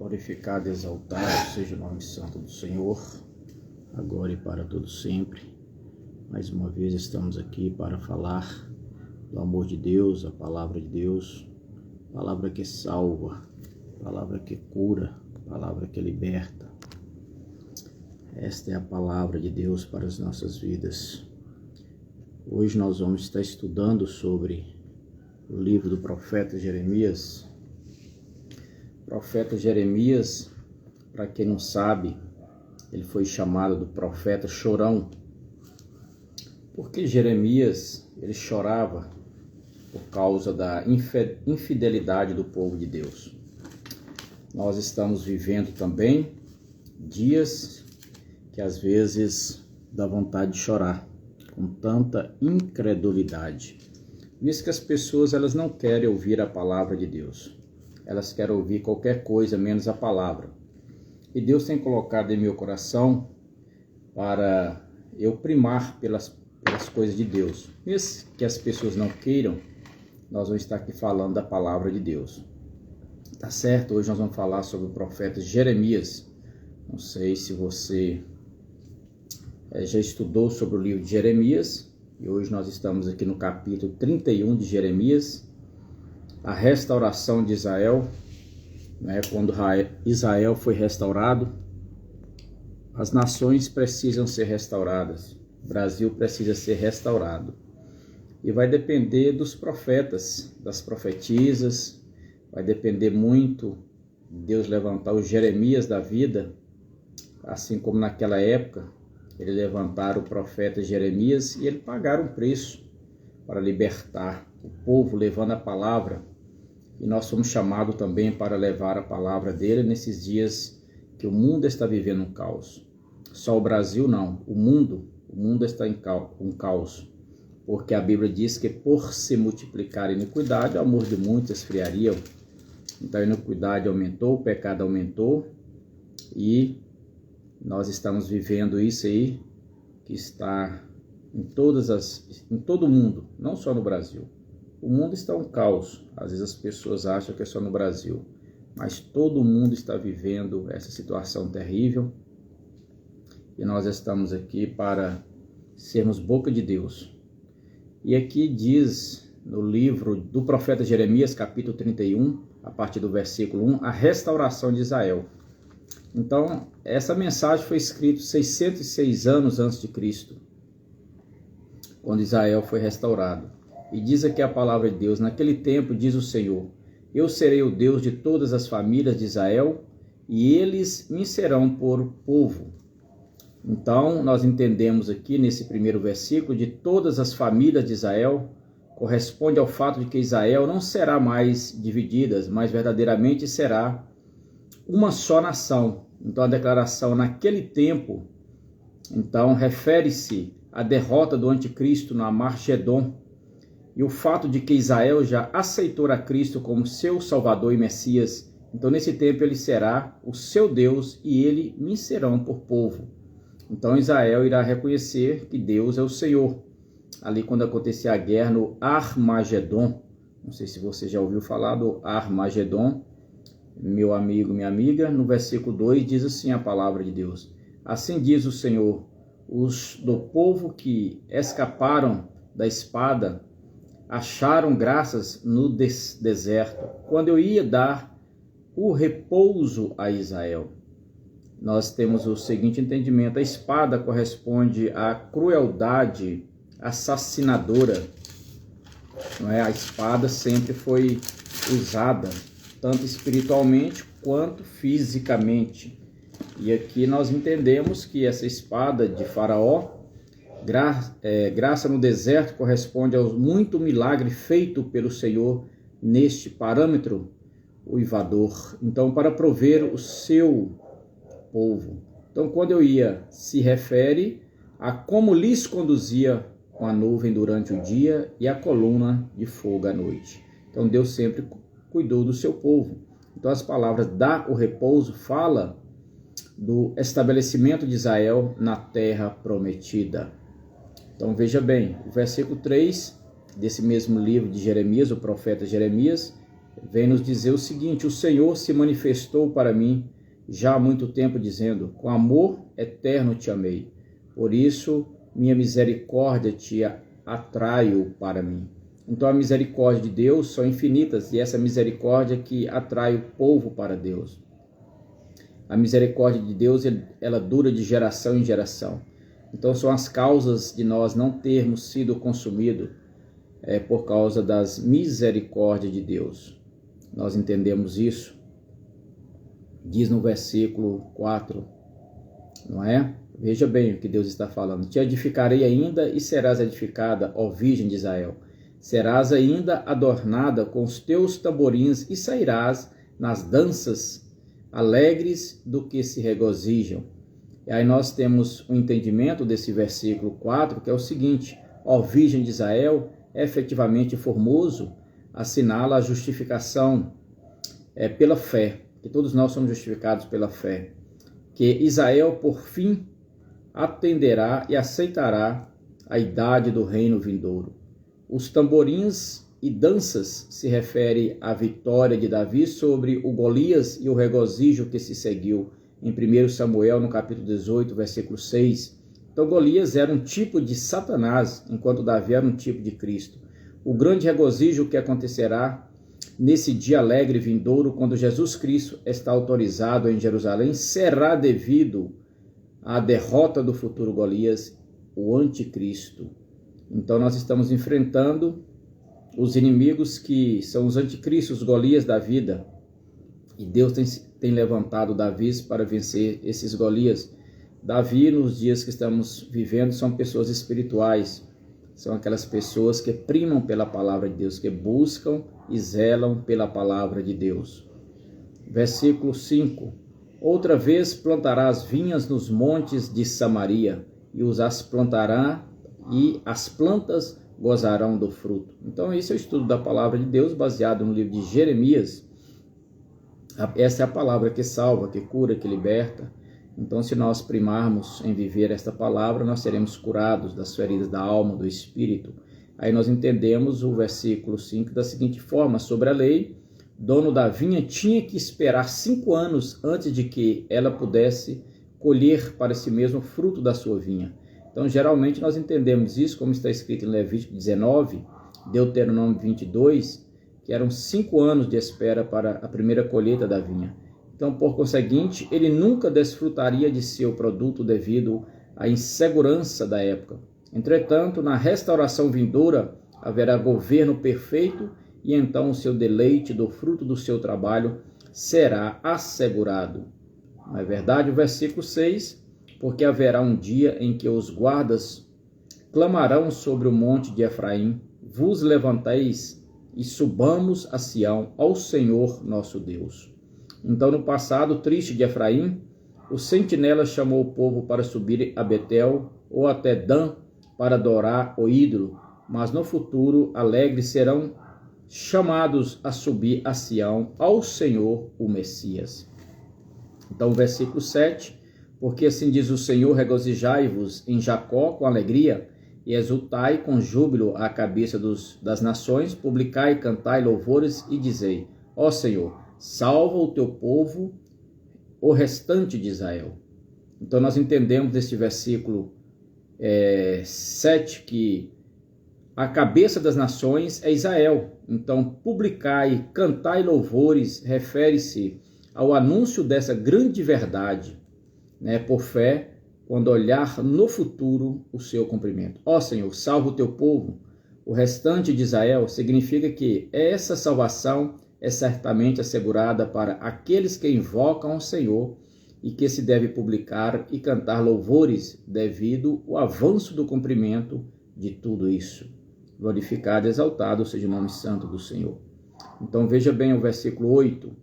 Glorificado e exaltado seja o nome santo do Senhor, agora e para todo sempre. Mais uma vez estamos aqui para falar do amor de Deus, a palavra de Deus, palavra que salva, palavra que cura, palavra que liberta. Esta é a palavra de Deus para as nossas vidas. Hoje nós vamos estar estudando sobre o livro do profeta Jeremias. O profeta Jeremias, para quem não sabe, ele foi chamado do profeta chorão, porque Jeremias ele chorava por causa da infidelidade do povo de Deus. Nós estamos vivendo também dias que às vezes dá vontade de chorar, com tanta incredulidade. Visto que as pessoas elas não querem ouvir a palavra de Deus. Elas querem ouvir qualquer coisa menos a palavra. E Deus tem colocado em meu coração para eu primar pelas coisas de Deus. Mesmo que as pessoas não queiram, nós vamos estar aqui falando da palavra de Deus. Tá certo? Hoje nós vamos falar sobre o profeta Jeremias. Não sei se você já estudou sobre o livro de Jeremias. E hoje nós estamos aqui no capítulo 31 de Jeremias. A restauração de Israel, quando Israel foi restaurado, as nações precisam ser restauradas, o Brasil precisa ser restaurado. E vai depender dos profetas, das profetisas, vai depender muito de Deus levantar os Jeremias da vida, assim como naquela época, ele levantaram o profeta Jeremias e ele pagaram um preço para libertar o povo, levando a palavra. E nós somos chamados também para levar a palavra dele nesses dias que o mundo está vivendo um caos. Só o Brasil não, o mundo está em um caos. Porque a Bíblia diz que por se multiplicar a iniquidade, o amor de muitos esfriaria. Então a iniquidade aumentou, o pecado aumentou e nós estamos vivendo isso aí que está em todo o mundo, não só no Brasil. O mundo está um caos. Às vezes as pessoas acham que é só no Brasil, mas todo mundo está vivendo essa situação terrível. E nós estamos aqui para sermos boca de Deus. E aqui diz no livro do profeta Jeremias, capítulo 31, a partir do versículo 1, a restauração de Israel. Então, essa mensagem foi escrita 606 anos antes de Cristo, quando Israel foi restaurado. E diz aqui a palavra de Deus: naquele tempo, diz o Senhor, eu serei o Deus de todas as famílias de Israel, e eles me serão por povo. Então, nós entendemos aqui nesse primeiro versículo, de todas as famílias de Israel, corresponde ao fato de que Israel não será mais dividida, mas verdadeiramente será uma só nação. Então, a declaração naquele tempo, então, refere-se à derrota do anticristo no Armagedon, e o fato de que Israel já aceitou a Cristo como seu Salvador e Messias. Então, nesse tempo, ele será o seu Deus e ele me serão por povo. Então, Israel irá reconhecer que Deus é o Senhor. Ali, quando acontecer a guerra no Armagedon, não sei se você já ouviu falar do Armagedon, meu amigo, minha amiga, no versículo 2 diz assim a palavra de Deus: assim diz o Senhor, os do povo que escaparam da espada acharam graças no deserto, quando eu ia dar o repouso a Israel. Nós temos o seguinte entendimento: a espada corresponde à crueldade assassinadora. Não é? A espada sempre foi usada, tanto espiritualmente quanto fisicamente. E aqui nós entendemos que essa espada de Faraó, graça no deserto, corresponde ao muito milagre feito pelo Senhor neste parâmetro uivador. Então, para prover o seu povo. Então, quando eu ia, se refere a como lhes conduzia com a nuvem durante o dia e a coluna de fogo à noite. Então, Deus sempre cuidou do seu povo. Então, as palavras dá o repouso fala do estabelecimento de Israel na terra prometida. Então veja bem, o versículo 3 desse mesmo livro de Jeremias, o profeta Jeremias, vem nos dizer o seguinte: o Senhor se manifestou para mim já há muito tempo, dizendo: com amor eterno te amei, por isso minha misericórdia te atraio para mim. Então a misericórdia de Deus são infinitas, e essa misericórdia que atrai o povo para Deus. A misericórdia de Deus, ela dura de geração em geração. Então são as causas de nós não termos sido consumidos por causa das misericórdias de Deus. Nós entendemos isso. Diz no versículo 4, não é? Veja bem o que Deus está falando. Te edificarei ainda e serás edificada, ó Virgem de Israel. Serás ainda adornada com os teus tamborins e sairás nas danças alegres do que se regozijam. E aí nós temos o entendimento desse versículo 4, que é o seguinte: ó Virgem de Israel, efetivamente formoso, assinala a justificação pela fé, que todos nós somos justificados pela fé, que Israel por fim atenderá e aceitará a idade do reino vindouro. Os tamborins e danças se refere à vitória de Davi sobre o Golias e o regozijo que se seguiu em 1 Samuel, no capítulo 18, versículo 6. Então Golias era um tipo de Satanás, enquanto Davi era um tipo de Cristo. O grande regozijo que acontecerá nesse dia alegre e vindouro, quando Jesus Cristo está autorizado em Jerusalém, será devido à derrota do futuro Golias, o anticristo. Então nós estamos enfrentando os inimigos que são os anticristos, Golias da vida. E Deus tem levantado Davi para vencer esses Golias. Davi, nos dias que estamos vivendo, são pessoas espirituais. São aquelas pessoas que primam pela palavra de Deus, que buscam e zelam pela palavra de Deus. Versículo 5. Outra vez plantarás vinhas nos montes de Samaria, e os as plantará, e as plantas gozarão do fruto. Então esse é o estudo da palavra de Deus, baseado no livro de Jeremias. Essa é a palavra que salva, que cura, que liberta. Então, se nós primarmos em viver esta palavra, nós seremos curados das feridas da alma, do espírito. Aí nós entendemos o versículo 5 da seguinte forma: sobre a lei, dono da vinha tinha que esperar 5 anos antes de que ela pudesse colher para si mesmo o fruto da sua vinha. Então, geralmente nós entendemos isso, como está escrito em Levítico 19, Deuteronômio 22, que eram 5 anos de espera para a primeira colheita da vinha. Então, por conseguinte, ele nunca desfrutaria de seu produto devido à insegurança da época. Entretanto, na restauração vindoura, haverá governo perfeito e então o seu deleite do fruto do seu trabalho será assegurado. Não é verdade? O versículo 6, porque haverá um dia em que os guardas clamarão sobre o monte de Efraim: vos levanteis e subamos a Sião, ao Senhor nosso Deus. Então, no passado triste de Efraim, o sentinela chamou o povo para subir a Betel ou até Dan para adorar o ídolo, mas no futuro alegres serão chamados a subir a Sião, ao Senhor, o Messias. Então, versículo 7, porque assim diz o Senhor: regozijai-vos em Jacó com alegria, e exultai com júbilo à cabeça das nações, publicai, cantai louvores e dizei: ó Senhor, salva o teu povo, o restante de Israel. Então nós entendemos deste versículo 7 que a cabeça das nações é Israel. Então publicai, cantai louvores, refere-se ao anúncio dessa grande verdade, por fé, quando olhar no futuro o seu cumprimento. Ó Senhor, salva o teu povo, o restante de Israel, significa que essa salvação é certamente assegurada para aqueles que invocam o Senhor e que se deve publicar e cantar louvores devido ao avanço do cumprimento de tudo isso. Glorificado e exaltado seja o nome santo do Senhor. Então veja bem o versículo 8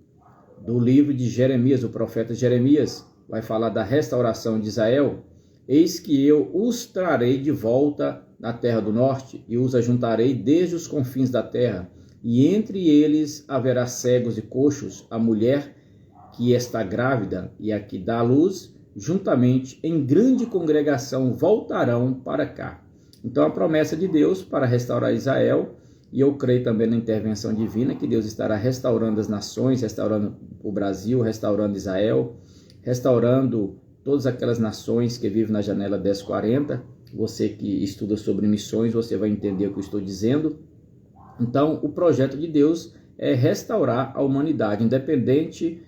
do livro de Jeremias, o profeta Jeremias vai falar da restauração de Israel. Eis que eu os trarei de volta da terra do norte e os ajuntarei desde os confins da terra. E entre eles haverá cegos e coxos, a mulher que está grávida e a que dá à luz, juntamente em grande congregação voltarão para cá. Então a promessa de Deus para restaurar Israel E eu creio também na intervenção divina, que Deus estará restaurando as nações, restaurando o Brasil, restaurando Israel, restaurando todas aquelas nações que vivem na janela 1040. Você que estuda sobre missões, você vai entender o que eu estou dizendo. Então, o projeto de Deus é restaurar a humanidade, independente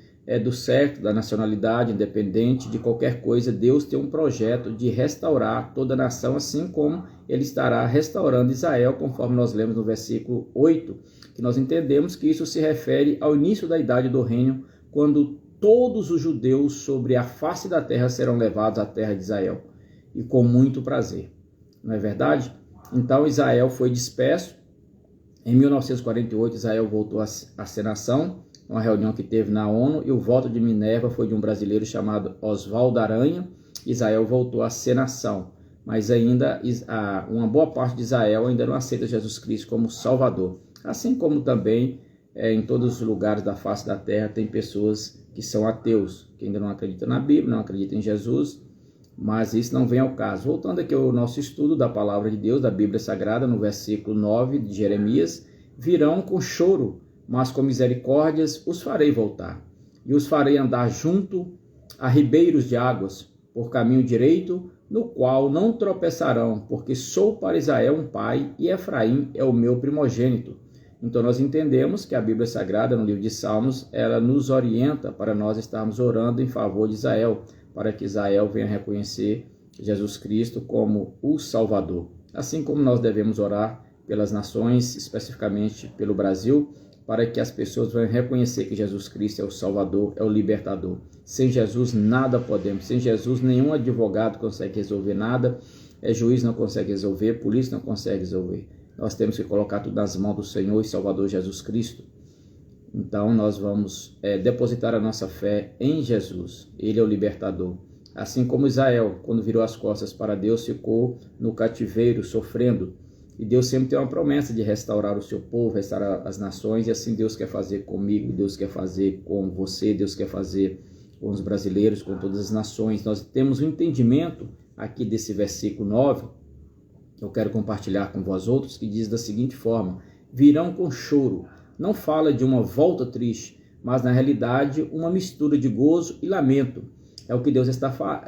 do sexo, da nacionalidade, independente de qualquer coisa. Deus tem um projeto de restaurar toda a nação, assim como ele estará restaurando Israel, conforme nós lemos no versículo 8, que nós entendemos que isso se refere ao início da idade do reino, quando todos os judeus sobre a face da terra serão levados à terra de Israel, e com muito prazer. Não é verdade? Então Israel foi disperso. Em 1948, Israel voltou a ser nação, uma reunião que teve na ONU, e o voto de Minerva foi de um brasileiro chamado Oswaldo Aranha. Israel voltou a ser nação, mas ainda uma boa parte de Israel ainda não aceita Jesus Cristo como Salvador. Assim como também em todos os lugares da face da terra tem pessoas que são ateus, que ainda não acreditam na Bíblia, não acreditam em Jesus, mas isso não vem ao caso. Voltando aqui ao nosso estudo da Palavra de Deus, da Bíblia Sagrada, no versículo 9 de Jeremias: virão com choro, mas com misericórdias os farei voltar, e os farei andar junto a ribeiros de águas, por caminho direito, no qual não tropeçarão, porque sou para Israel um pai, e Efraim é o meu primogênito. Então nós entendemos que a Bíblia Sagrada, no livro de Salmos, ela nos orienta para nós estarmos orando em favor de Israel, para que Israel venha reconhecer Jesus Cristo como o Salvador. Assim como nós devemos orar pelas nações, especificamente pelo Brasil, para que as pessoas venham reconhecer que Jesus Cristo é o Salvador, é o libertador. Sem Jesus nada podemos, sem Jesus nenhum advogado consegue resolver nada, juiz não consegue resolver, polícia não consegue resolver. Nós temos que colocar tudo nas mãos do Senhor e Salvador Jesus Cristo. Então nós vamos depositar a nossa fé em Jesus. Ele é o libertador. Assim como Israel, quando virou as costas para Deus, ficou no cativeiro sofrendo. E Deus sempre tem uma promessa de restaurar o seu povo, restaurar as nações, e assim Deus quer fazer comigo, Deus quer fazer com você, Deus quer fazer com os brasileiros, com todas as nações. Nós temos um entendimento aqui desse versículo 9, eu quero compartilhar com vós outros, que diz da seguinte forma: virão com choro. Não fala de uma volta triste, mas na realidade uma mistura de gozo e lamento. É o que Deus está falando,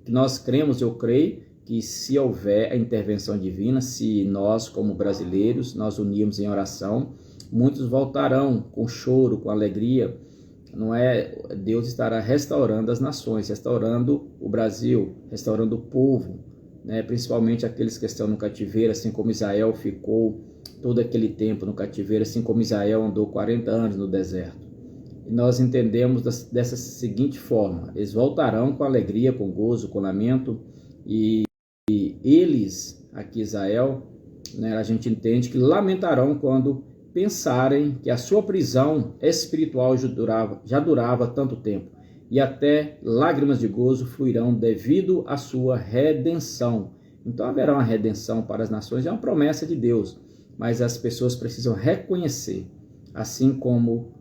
que nós cremos, eu creio, que se houver a intervenção divina, se nós como brasileiros, nós unirmos em oração, muitos voltarão com choro, com alegria. Não é? Deus estará restaurando as nações, restaurando o Brasil, restaurando o povo, né? Principalmente aqueles que estão no cativeiro, assim como Israel ficou todo aquele tempo no cativeiro, assim como Israel andou 40 anos no deserto. E nós entendemos dessa seguinte forma: eles voltarão com alegria, com gozo, com lamento, e eles, aqui Israel, né, a gente entende que lamentarão quando pensarem que a sua prisão espiritual já durava tanto tempo, e até lágrimas de gozo fluirão devido à sua redenção. Então haverá uma redenção para as nações, é uma promessa de Deus, mas as pessoas precisam reconhecer, assim como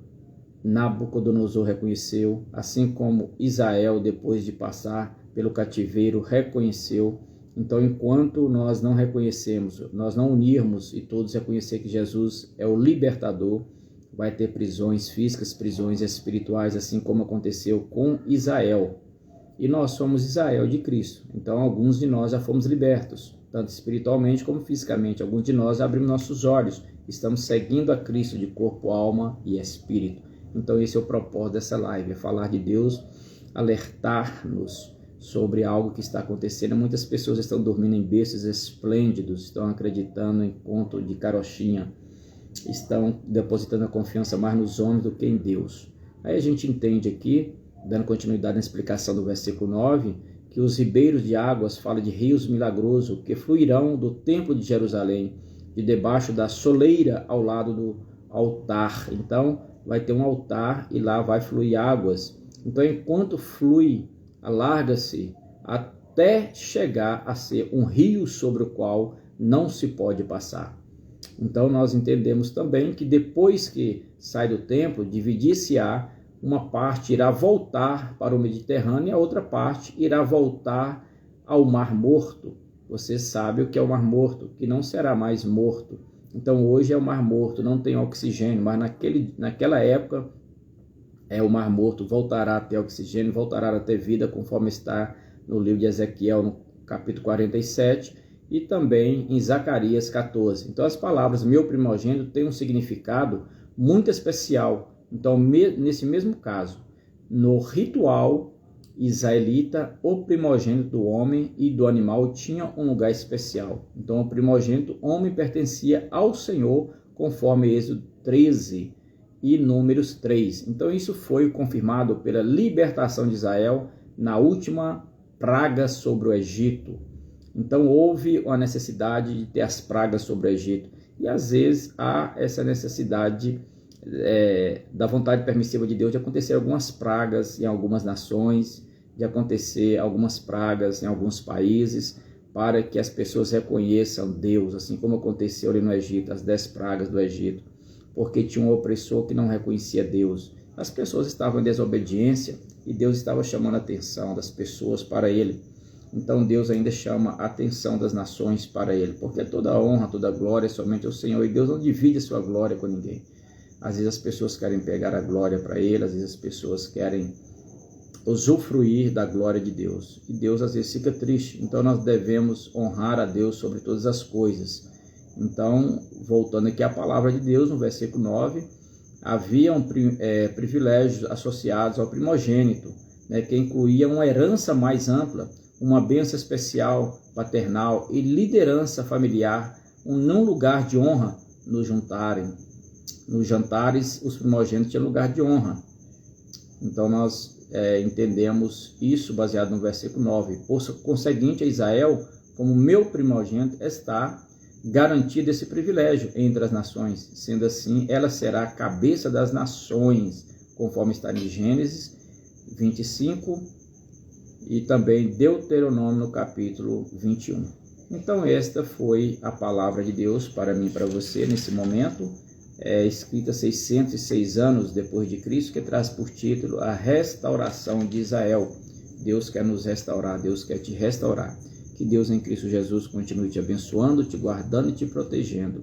Nabucodonosor reconheceu, assim como Israel, depois de passar pelo cativeiro, reconheceu. Então, enquanto nós não reconhecemos, nós não unirmos e todos reconhecer que Jesus é o libertador, vai ter prisões físicas, prisões espirituais, assim como aconteceu com Israel. E nós somos Israel de Cristo. Então, alguns de nós já fomos libertos, tanto espiritualmente como fisicamente. Alguns de nós abrimos nossos olhos, estamos seguindo a Cristo de corpo, alma e espírito. Então, esse é o propósito dessa live, é falar de Deus, alertar-nos sobre algo que está acontecendo. Muitas pessoas estão dormindo em berços esplêndidos, estão acreditando em conto de carochinha, estão depositando a confiança mais nos homens do que em Deus. Aí a gente entende aqui, dando continuidade na explicação do versículo 9, que os ribeiros de águas fala de rios milagrosos que fluirão do templo de Jerusalém, de debaixo da soleira ao lado do altar. Então vai ter um altar e lá vai fluir águas. Então enquanto flui, alarga-se até chegar a ser um rio sobre o qual não se pode passar. Então nós entendemos também que depois que sai do templo, dividir-se-á, uma parte irá voltar para o Mediterrâneo e a outra parte irá voltar ao Mar Morto. Você sabe o que é o Mar Morto, que não será mais morto. Então hoje é o Mar Morto, não tem oxigênio, mas naquela época o Mar Morto voltará a ter oxigênio, voltará a ter vida, conforme está no livro de Ezequiel, no capítulo 47, e também em Zacarias 14. Então as palavras meu primogênito têm um significado muito especial. Então nesse mesmo caso, no ritual israelita, o primogênito do homem e do animal tinha um lugar especial. Então o primogênito homem pertencia ao Senhor, conforme Êxodo 13 e Números 3. Então isso foi confirmado pela libertação de Israel na última praga sobre o Egito. Então houve a necessidade de ter as pragas sobre o Egito. E às vezes há essa necessidade da vontade permissiva de Deus de acontecer algumas pragas em algumas nações, de acontecer algumas pragas em alguns países, para que as pessoas reconheçam Deus, assim como aconteceu ali no Egito, as 10 pragas do Egito, porque tinha um opressor que não reconhecia Deus. As pessoas estavam em desobediência e Deus estava chamando a atenção das pessoas para ele. Então Deus ainda chama a atenção das nações para ele, porque toda honra, toda glória é somente ao Senhor, e Deus não divide a sua glória com ninguém. Às vezes as pessoas querem pegar a glória para ele, às vezes as pessoas querem usufruir da glória de Deus. E Deus às vezes fica triste. Então nós devemos honrar a Deus sobre todas as coisas. Então, voltando aqui à palavra de Deus, no versículo 9, haviam privilégios associados ao primogênito, né, que incluía uma herança mais ampla, uma bênção especial paternal e liderança familiar, um lugar de honra nos jantares. Nos jantares, os primogênitos tinham lugar de honra. Então, nós entendemos isso baseado no versículo 9. Por conseguinte, a Israel, como meu primogênito, está garantido esse privilégio entre as nações. Sendo assim, ela será a cabeça das nações, conforme está em Gênesis 25 e também Deuteronômio no capítulo 21. Então, esta foi a palavra de Deus para mim e para você nesse momento. Escrita 606 anos depois de Cristo, que traz por título a restauração de Israel. Deus quer nos restaurar, Deus quer te restaurar. Que Deus em Cristo Jesus continue te abençoando, te guardando e te protegendo.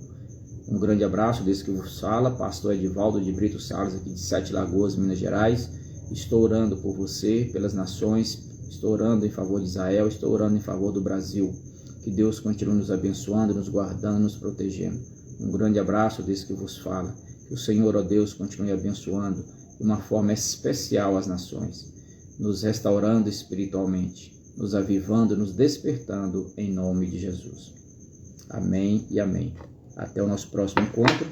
Um grande abraço desse que vos fala, pastor Edivaldo de Brito Salles, aqui de Sete Lagoas, Minas Gerais. Estou orando por você, pelas nações, estou orando em favor de Israel, estou orando em favor do Brasil. Que Deus continue nos abençoando, nos guardando, nos protegendo. Um grande abraço desse que vos fala. Que o Senhor, ó Deus, continue abençoando de uma forma especial as nações, nos restaurando espiritualmente, nos avivando, nos despertando em nome de Jesus. Amém e amém. Até o nosso próximo encontro.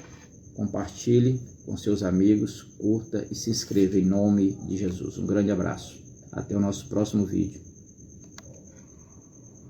Compartilhe com seus amigos, curta e se inscreva em nome de Jesus. Um grande abraço. Até o nosso próximo vídeo.